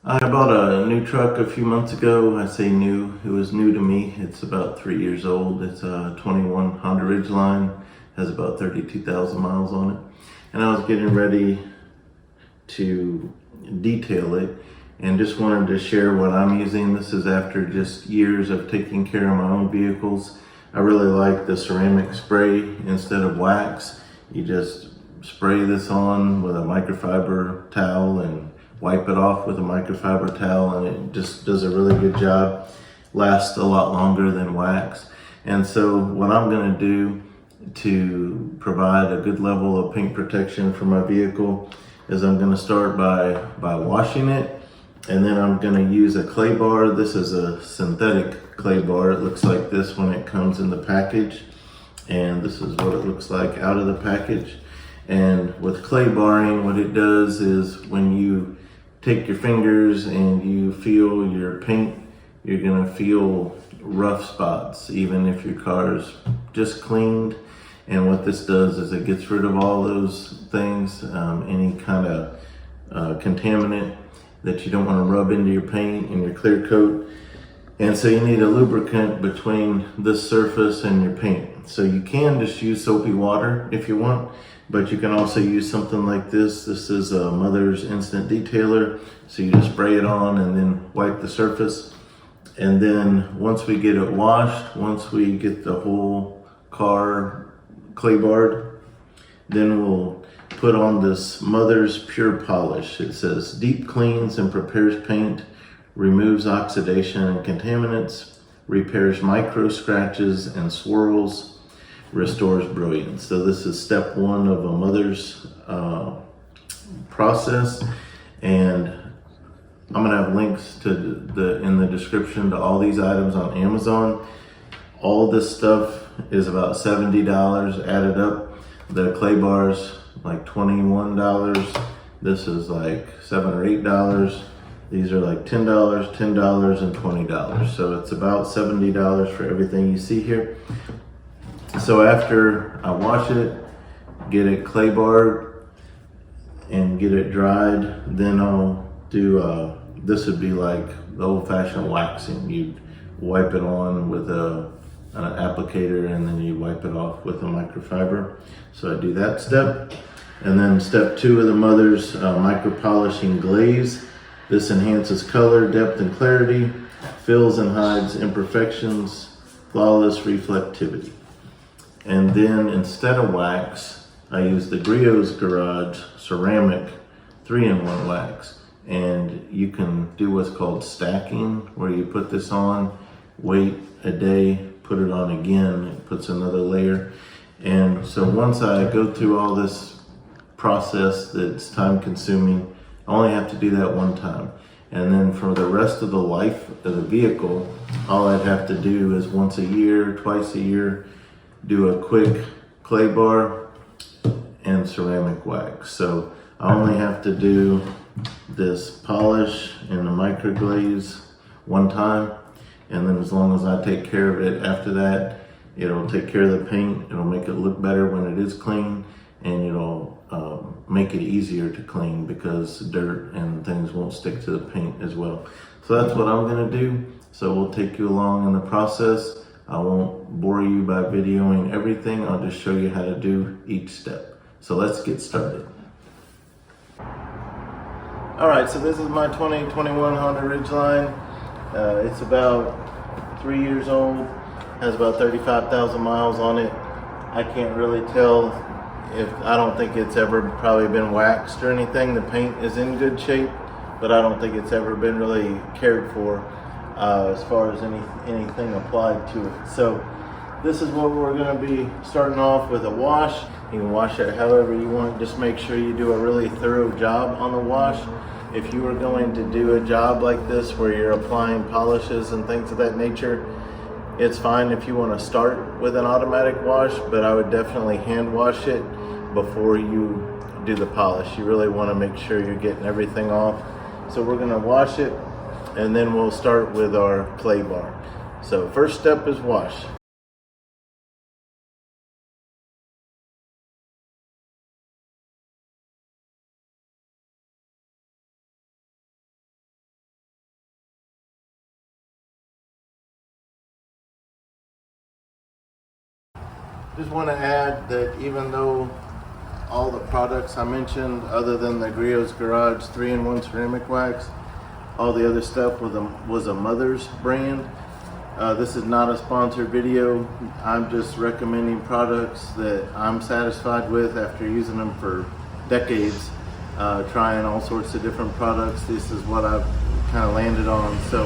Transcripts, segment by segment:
I bought a new truck a few months ago. I say new, it was new to me. It's about 3 years old. It's a 21 Honda Ridgeline, has about 32,000 miles on it. And I was getting ready to detail it and just wanted to share what I'm using. This is after just years of taking care of my own vehicles. I really like the ceramic spray instead of wax. You just spray this on with a microfiber towel and wipe it off with a microfiber towel, and it just does a really good job. Lasts a lot longer than wax. And so what I'm going to do to provide a good level of paint protection for my vehicle is I'm going to start by washing it, and then I'm going to use a clay bar. This is a synthetic clay bar. It looks like this when it comes in the package, and this is what it looks like out of the package. And with clay barring, what it does is when you take your fingers and you feel your paint, you're gonna feel rough spots, even if your car's just cleaned. And what this does is it gets rid of all those things, any kind of contaminant that you don't want to rub into your paint and your clear coat. And so you need a lubricant between this surface and your paint. So you can just use soapy water if you want, but you can also use something like this. This is a Mother's Instant Detailer. So you just spray it on and then wipe the surface. And then once we get it washed, once we get the whole car clay barred, then we'll put on this Mother's Pure Polish. It says deep cleans and prepares paint, removes oxidation and contaminants, repairs micro scratches and swirls, restores brilliance. So this is step one of a Mother's process, and I'm gonna have links to in the description to all these items on Amazon. All this stuff is about $70 added up. The clay bars like $21. This is like $7 or $8. These are like $10, $10, and $20. So it's about $70 for everything you see here. So after I wash it, get it clay barred, and get it dried, then I'll do, this would be like the old-fashioned waxing. You'd wipe it on with an applicator, and then you wipe it off with a microfiber. So I do that step. And then step two of the Mother's micro polishing glaze. This enhances color, depth, and clarity, fills and hides imperfections, flawless reflectivity. And then instead of wax, I use the Griot's Garage ceramic 3-in-1 wax. And you can do what's called stacking, where you put this on, wait a day, put it on again, it puts another layer. And so once I go through all this process that's time consuming, I only have to do that one time. And then for the rest of the life of the vehicle, all I'd have to do is once a year, twice a year, do a quick clay bar and ceramic wax. So I only have to do this polish and the microglaze one time, and then as long as I take care of it after that, it'll take care of the paint, it'll make it look better when it is clean, and it'll make it easier to clean because dirt and things won't stick to the paint as well. So that's what I'm gonna do. So we'll take you along in the process. I won't bore you by videoing everything. I'll just show you how to do each step. So let's get started. All right, so this is my 2021 Honda Ridgeline. It's about 3 years old, has about 35,000 miles on it. I can't really tell I don't think it's ever probably been waxed or anything. The paint is in good shape, but I don't think it's ever been really cared for as far as anything applied to it. So this is what we're gonna be starting off with: a wash. You can wash it however you want. Just make sure you do a really thorough job on the wash. If you were going to do a job like this where you're applying polishes and things of that nature, it's fine if you want to start with an automatic wash, but I would definitely hand wash it before you do the polish. You really want to make sure you're getting everything off. So we're going to wash it, and then we'll start with our clay bar. So first step is wash. Just want to add that even though all the products I mentioned, other than the Griot's Garage 3-in-1 ceramic wax, all the other stuff was a Mother's brand. This is not a sponsored video. I'm just recommending products that I'm satisfied with after using them for decades, trying all sorts of different products. This is what I've kind of landed on. So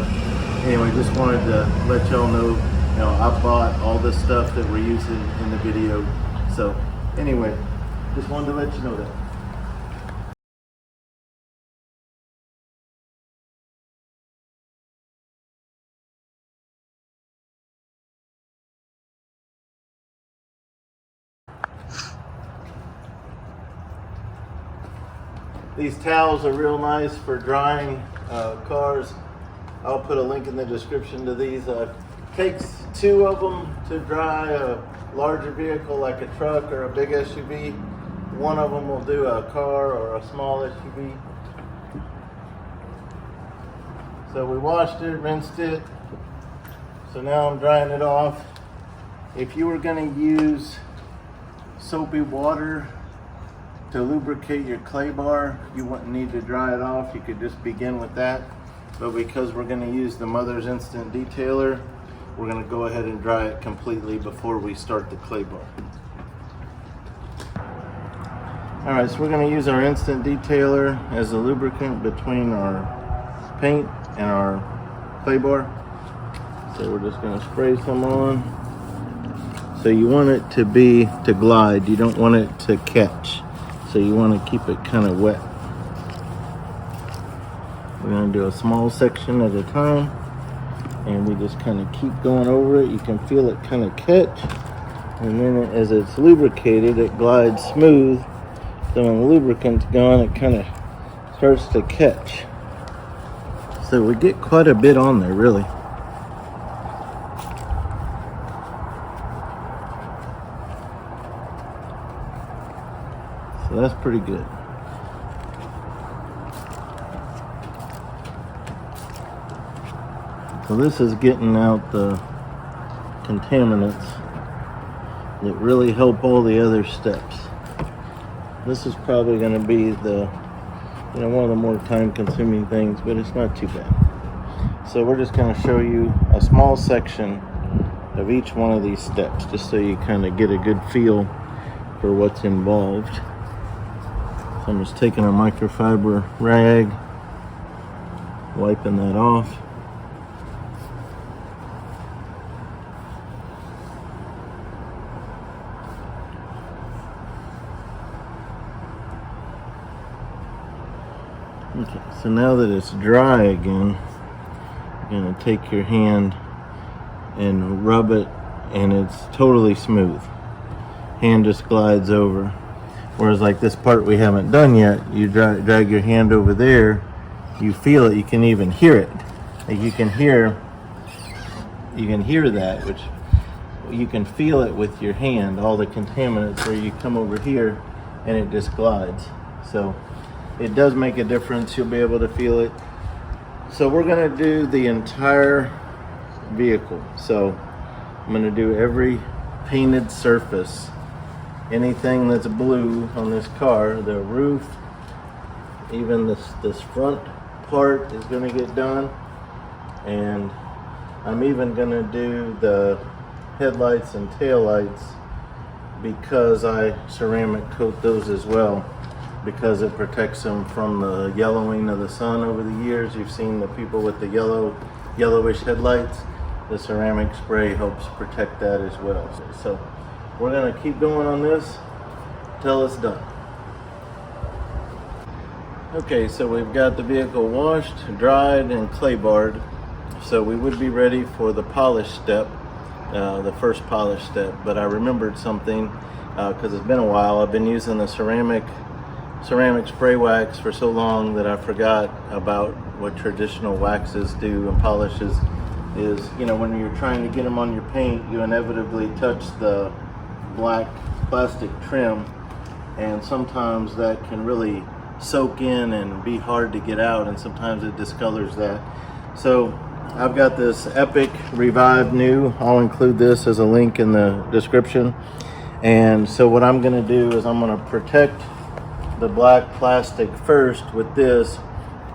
anyway, just wanted to let y'all know, I bought all this stuff that we're using in the video. So anyway, just wanted to let you know that. These towels are real nice for drying cars. I'll put a link in the description to these. Takes 2 of them to dry a larger vehicle like a truck or a big SUV. 1 of them will do a car or a small SUV. So we washed it, rinsed it. So now I'm drying it off. If you were going to use soapy water to lubricate your clay bar, you wouldn't need to dry it off. You could just begin with that. But because we're going to use the Mother's Instant Detailer, we're going to go ahead and dry it completely before we start the clay bar. Alright, so we're going to use our Instant Detailer as a lubricant between our paint and our clay bar. So we're just going to spray some on. So you want it to glide. You don't want it to catch. So you want to keep it kind of wet. We're going to do a small section at a time, and we just kind of keep going over it. You can feel it kind of catch, and then as it's lubricated, it glides smooth. So when the lubricant's gone, it kind of starts to catch. So we get quite a bit on there, really. So that's pretty good. So this is getting out the contaminants that really help all the other steps. This is probably going to be the, one of the more time-consuming things, but it's not too bad. So we're just going to show you a small section of each one of these steps, just so you kind of get a good feel for what's involved. So I'm just taking a microfiber rag, wiping that off. Okay, so now that it's dry again, you're going to take your hand and rub it, and it's totally smooth. Hand just glides over. Whereas like this part we haven't done yet, you drag your hand over there, you feel it, you can even hear it. Like you can hear that, which you can feel it with your hand, all the contaminants, where you come over here and it just glides. So it does make a difference. You'll be able to feel it. So we're going to do the entire vehicle. So I'm going to do every painted surface, anything that's blue on this car, the roof, even this front part is going to get done, and I'm even going to do the headlights and taillights, because I ceramic coat those as well, because it protects them from the yellowing of the sun over the years. You've seen the people with the yellowish headlights. The ceramic spray helps protect that as well. So we're going to keep going on this till it's done. Okay, so we've got the vehicle washed, dried, and clay barred. So we would be ready for the polish step, the first polish step. But I remembered something, because it's been a while. I've been using the ceramic spray wax for so long that I forgot about what traditional waxes do and polishes. Is, when you're trying to get them on your paint, you inevitably touch the black plastic trim, and sometimes that can really soak in and be hard to get out, and sometimes it discolors that. So I've got this Epic Revive New. I'll include this as a link in the description. And so what I'm gonna do is I'm gonna protect the black plastic first with this,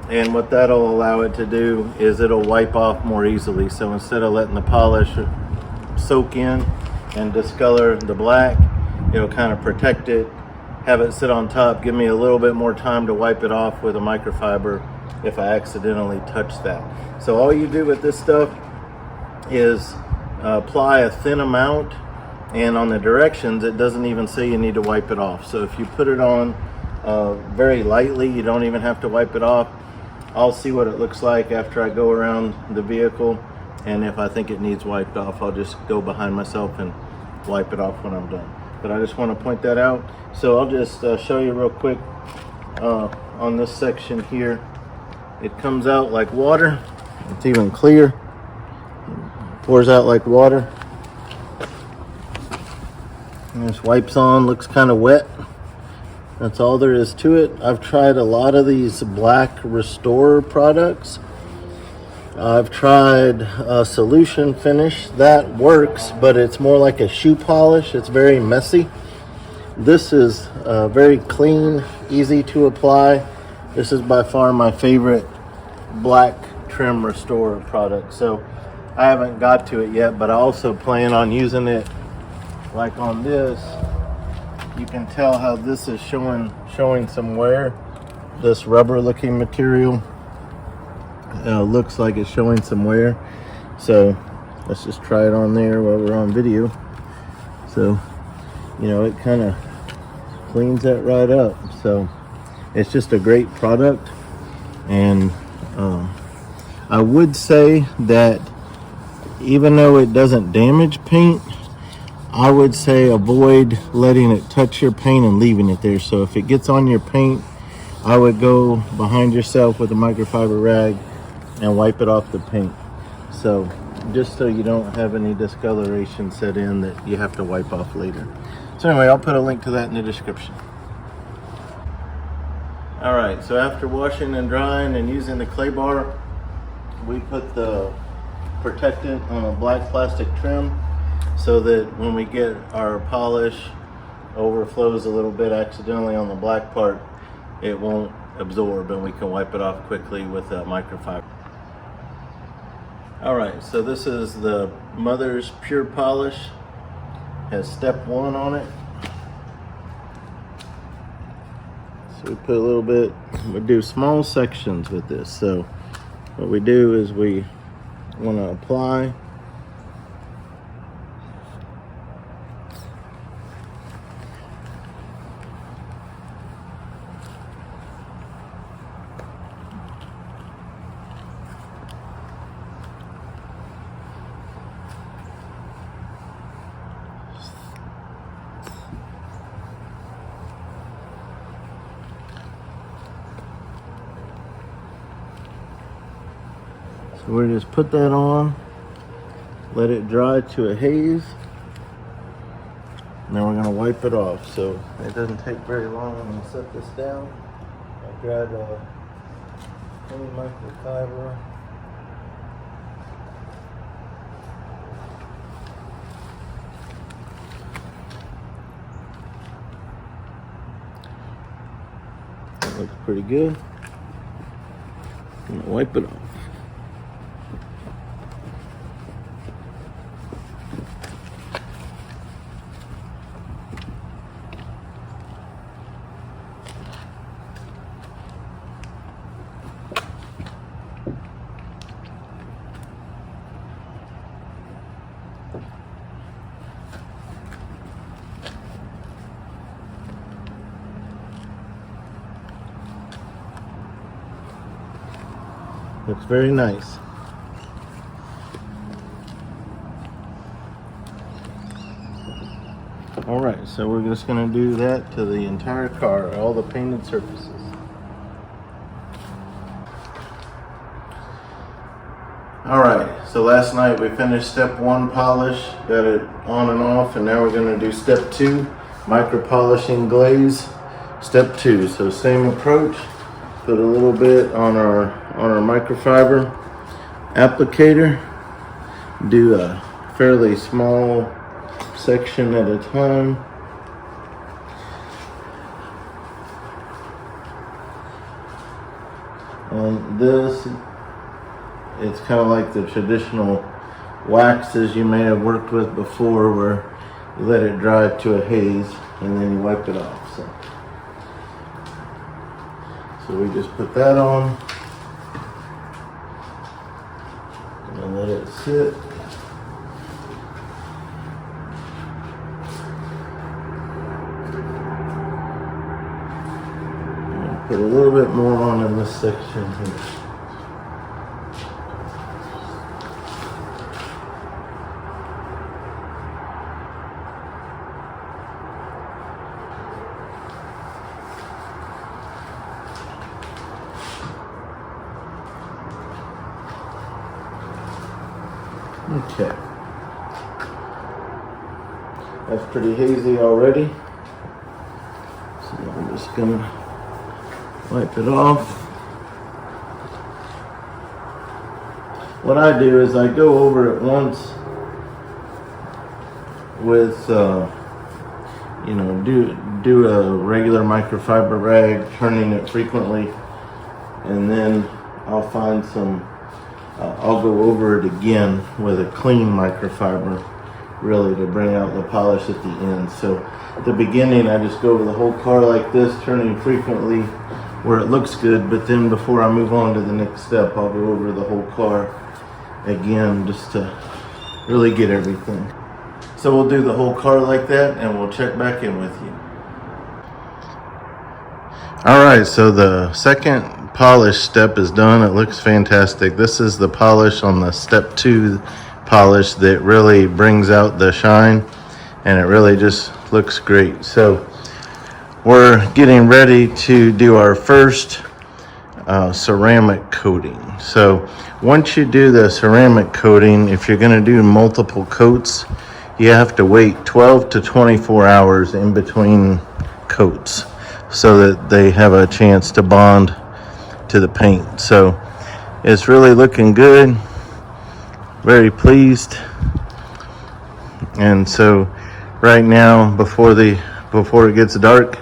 and what that'll allow it to do is it'll wipe off more easily. So instead of letting the polish soak in and discolor the black, it'll kind of protect it, have it sit on top, give me a little bit more time to wipe it off with a microfiber if I accidentally touch that. So all you do with this stuff is apply a thin amount, and on the directions it doesn't even say you need to wipe it off. So if you put it on very lightly, you don't even have to wipe it off. I'll see what it looks like after I go around the vehicle, and if I think it needs wiped off, I'll just go behind myself and wipe it off when I'm done. But I just want to point that out. So I'll just show you real quick on this section here. It comes out like water. It's even clear. It pours out like water. And this wipes on, looks kind of wet. That's all there is to it. I've tried a lot of these black restorer products. I've tried a solution finish. That works, but it's more like a shoe polish. It's very messy. This is very clean, easy to apply. This is by far my favorite black trim restorer product. So I haven't got to it yet, but I also plan on using it like on this. You can tell how this is showing some wear. This rubber looking material looks like it's showing some wear. So let's just try it on there while we're on video. So, you know, it kind of cleans that right up. So it's just a great product. And I would say that even though it doesn't damage paint, I would say avoid letting it touch your paint and leaving it there. So if it gets on your paint, I would go behind yourself with a microfiber rag and wipe it off the paint. So just so you don't have any discoloration set in that you have to wipe off later. So anyway, I'll put a link to that in the description. All right, so after washing and drying and using the clay bar, we put the protectant on a black plastic trim, so that when we get our polish overflows a little bit accidentally on the black part, it won't absorb and we can wipe it off quickly with a microfiber. All right, so this is the Mother's Pure Polish. Has step 1 on it. So we put a little bit, we do small sections with this. So what we do is we want to apply So we just put that on, let it dry to a haze, and then we're gonna wipe it off. So it doesn't take very long. I'm gonna set this down. I grabbed a tiny microfiber. That looks pretty good. I'm gonna wipe it off. Looks very nice. All right, so we're just gonna do that to the entire car, all the painted surfaces. All right, so last night we finished step 1 polish, got it on and off, and now we're gonna do step 2, micro polishing glaze, step 2. So same approach, put a little bit on our microfiber applicator, do a fairly small section at a time, on this. It's kind of like the traditional waxes you may have worked with before, where you let it dry to a haze and then you wipe it off. So we just put that on and let it sit. And put a little bit more on in this section here. Okay, that's pretty hazy already, so I'm just gonna wipe it off. What I do is I go over it once with, do a regular microfiber rag, turning it frequently, and then I'll find some. I'll go over it again with a clean microfiber, really, to bring out the polish at the end. So at the beginning, I just go over the whole car like this, turning frequently where it looks good, but then before I move on to the next step, I'll go over the whole car again just to really get everything. So we'll do the whole car like that and we'll check back in with you. All right, so the second polish step is done. It looks fantastic. This is the polish on the step 2 polish that really brings out the shine, and it really just looks great. So we're getting ready to do our first ceramic coating. So once you do the ceramic coating, if you're going to do multiple coats, you have to wait 12 to 24 hours in between coats so that they have a chance to bond to the paint. So it's really looking good, very pleased. And so right now, before it gets dark,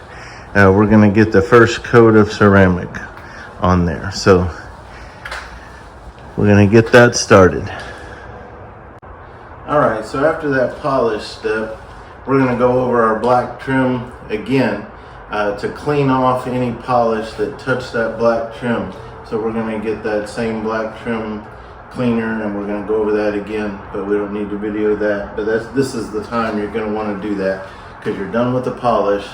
we're going to get the first coat of ceramic on there. So we're going to get that started. All right, so after that polish step, we're going to go over our black trim again to clean off any polish that touched that black trim. So we're going to get that same black trim cleaner and we're going to go over that again, but we don't need to video that. But this is the time you're going to want to do that, because you're done with the polish.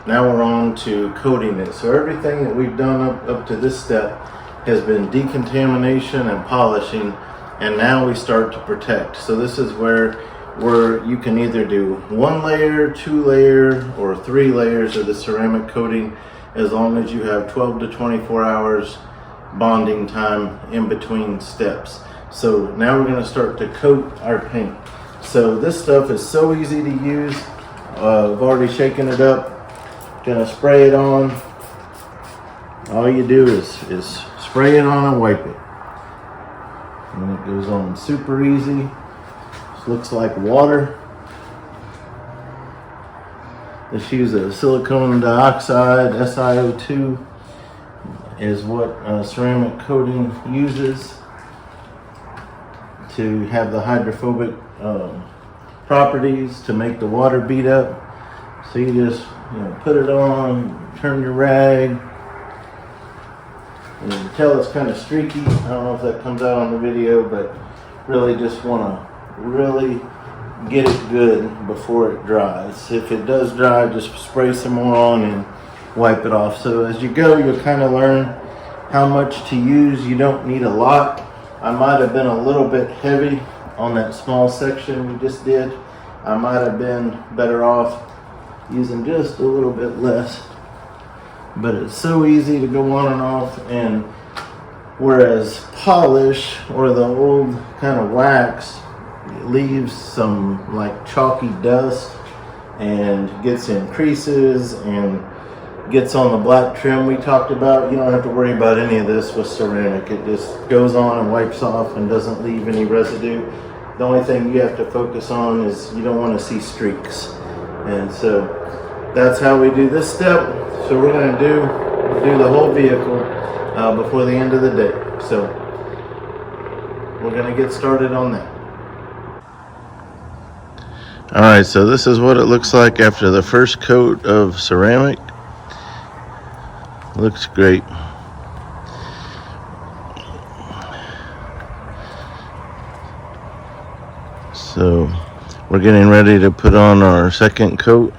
Now we're on to coating it. So everything that we've done up to this step has been decontamination and polishing, and now we start to protect. So this is where you can either do 1 layer, 2 layer, or 3 layers of the ceramic coating, as long as you have 12 to 24 hours bonding time in between steps. So now we're going to start to coat our paint. So this stuff is so easy to use. I've already shaken it up. Gonna spray it on. All you do is spray it on and wipe it. And it goes on super easy. Looks like water. Let's use a silicone dioxide, SiO2 is what ceramic coating uses to have the hydrophobic properties to make the water beat up. So you just put it on, turn your rag, and you can tell it's kind of streaky. I don't know if that comes out on the video, but really just want to really get it good before it dries. If it does dry, just spray some more on and wipe it off. So as you go, you'll kind of learn how much to use. You don't need a lot. I might have been a little bit heavy on that small section we just did. I might have been better off using just a little bit less, but it's so easy to go on and off. And whereas polish or the old kind of wax, it leaves some like chalky dust and gets in creases and gets on the black trim we talked about. You don't have to worry about any of this with ceramic. It just goes on and wipes off and doesn't leave any residue. The only thing you have to focus on is you don't want to see streaks. And so that's how we do this step. So we're going to do the whole vehicle, before the end of the day. So we're gonna get started on that. All right, so this is what it looks like after the first coat of ceramic. Looks great. So we're getting ready to put on our second coat.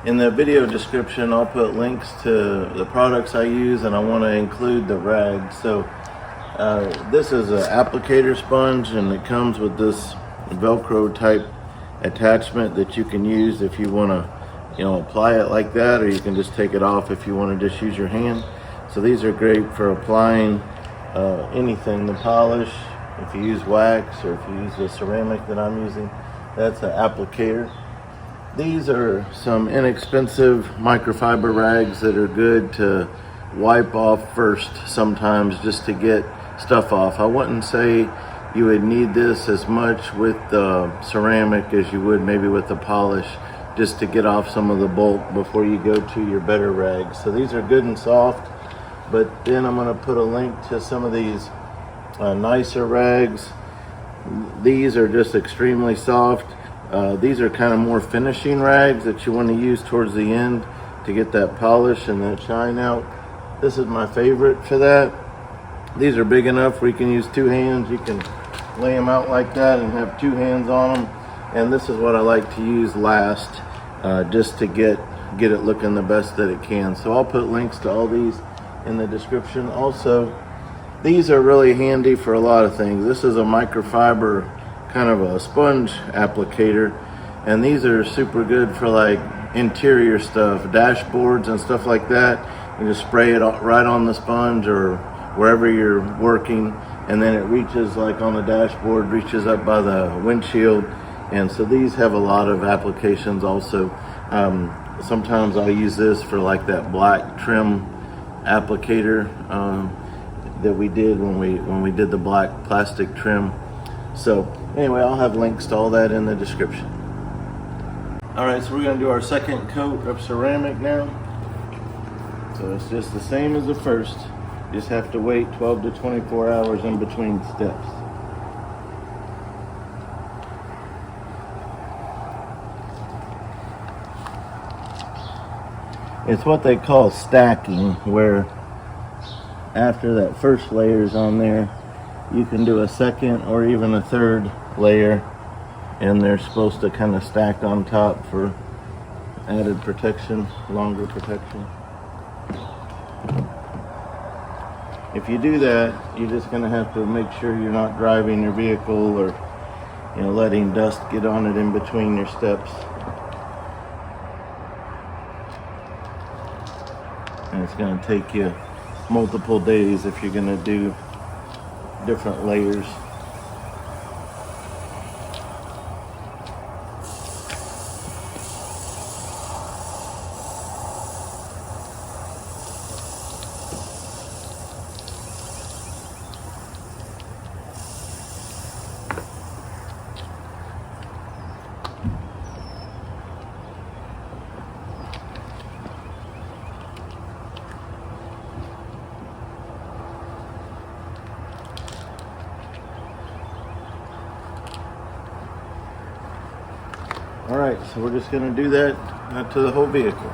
In the video description, I'll put links to the products I use, and I want to include the rag. So this is an applicator sponge, and it comes with this Velcro type attachment that you can use if you want to, apply it like that, or you can just take it off if you want to just use your hand. So these are great for applying anything, the polish. If you use wax, or if you use the ceramic that I'm using, that's an applicator. These are some inexpensive microfiber rags that are good to wipe off first sometimes, just to get stuff off. I wouldn't say you would need this as much with the ceramic as you would maybe with the polish, just to get off some of the bulk before you go to your better rags. So these are good and soft, but then I'm going to put a link to some of these nicer rags. These are just extremely soft. These are kind of more finishing rags that you want to use towards the end to get that polish and that shine out. This is my favorite for that. These are big enough where you can use two hands. You can lay them out like that and have two hands on them. And this is what I like to use last, just to get it looking the best that it can. So I'll put links to all these in the description. Also, these are really handy for a lot of things. This is a microfiber kind of a sponge applicator, and these are super good for like interior stuff, dashboards and stuff like that. You just spray it right on the sponge or wherever you're working, and then it reaches, like on the dashboard, reaches up by the windshield. And so these have a lot of applications also. Sometimes I'll use this for like that black trim applicator that we did when we did the black plastic trim. So anyway, I'll have links to all that in the description. All right, so we're gonna do our second coat of ceramic now. So it's just the same as the first. You just have to wait 12 to 24 hours in between steps. It's what they call stacking, where after that first layer is on there, you can do a second or even a third layer, and they're supposed to kind of stack on top for added protection, longer protection. If you do that, you're just going to have to make sure you're not driving your vehicle or letting dust get on it in between your steps. And it's going to take you multiple days if you're going to do different layers. All right, so we're just going to do that to the whole vehicle.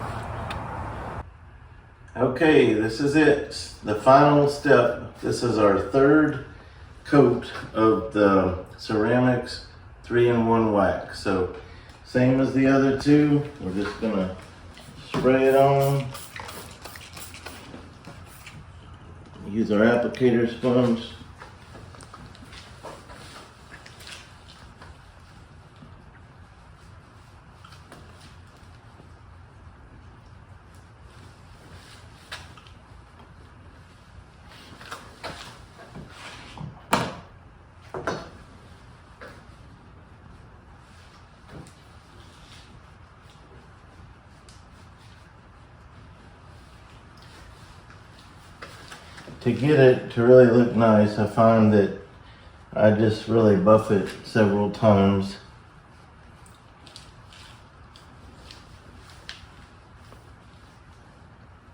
Okay, this is it. The final step. This is our third coat of the ceramics 3-in-1 wax. So same as the other two. We're just going to spray it on. Use our applicator sponge. to get it to really look nice, I find that I just really buff it several times.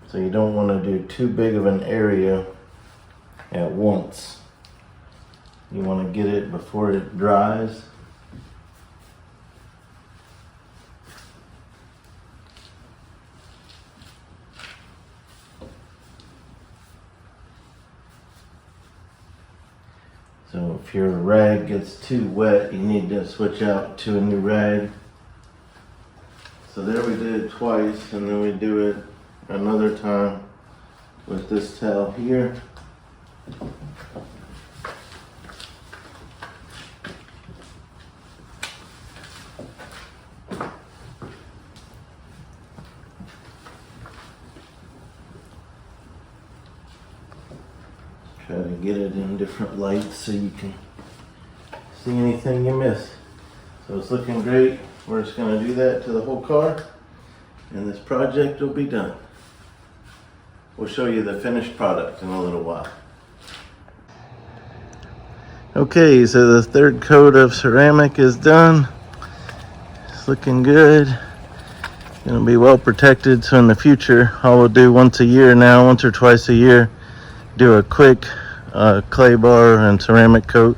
So you don't want to do too big of an area at once. You want to get it before it dries. So if your rag gets too wet, you need to switch out to a new rag. So there we did it twice, and then we do it another time with this towel here. Try to get it in different lights so you can see anything you miss. So it's looking great. We're just going to do that to the whole car, and this project will be done. We'll show you the finished product in a little while. Okay, so the third coat of ceramic is done. It's looking good. It's going to be well protected, so in the future, I will do once a year now, once or twice a year, do a quick clay bar and ceramic coat.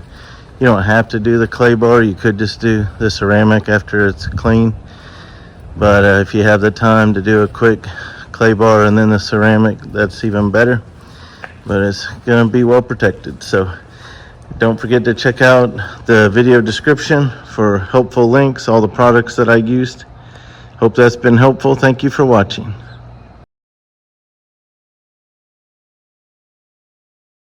You don't have to do the clay bar, you could just do the ceramic after it's clean. But if you have the time to do a quick clay bar and then the ceramic, that's even better. But it's going to be well protected. So don't forget to check out the video description for helpful links, all the products that I used. Hope that's been helpful. Thank you for watching.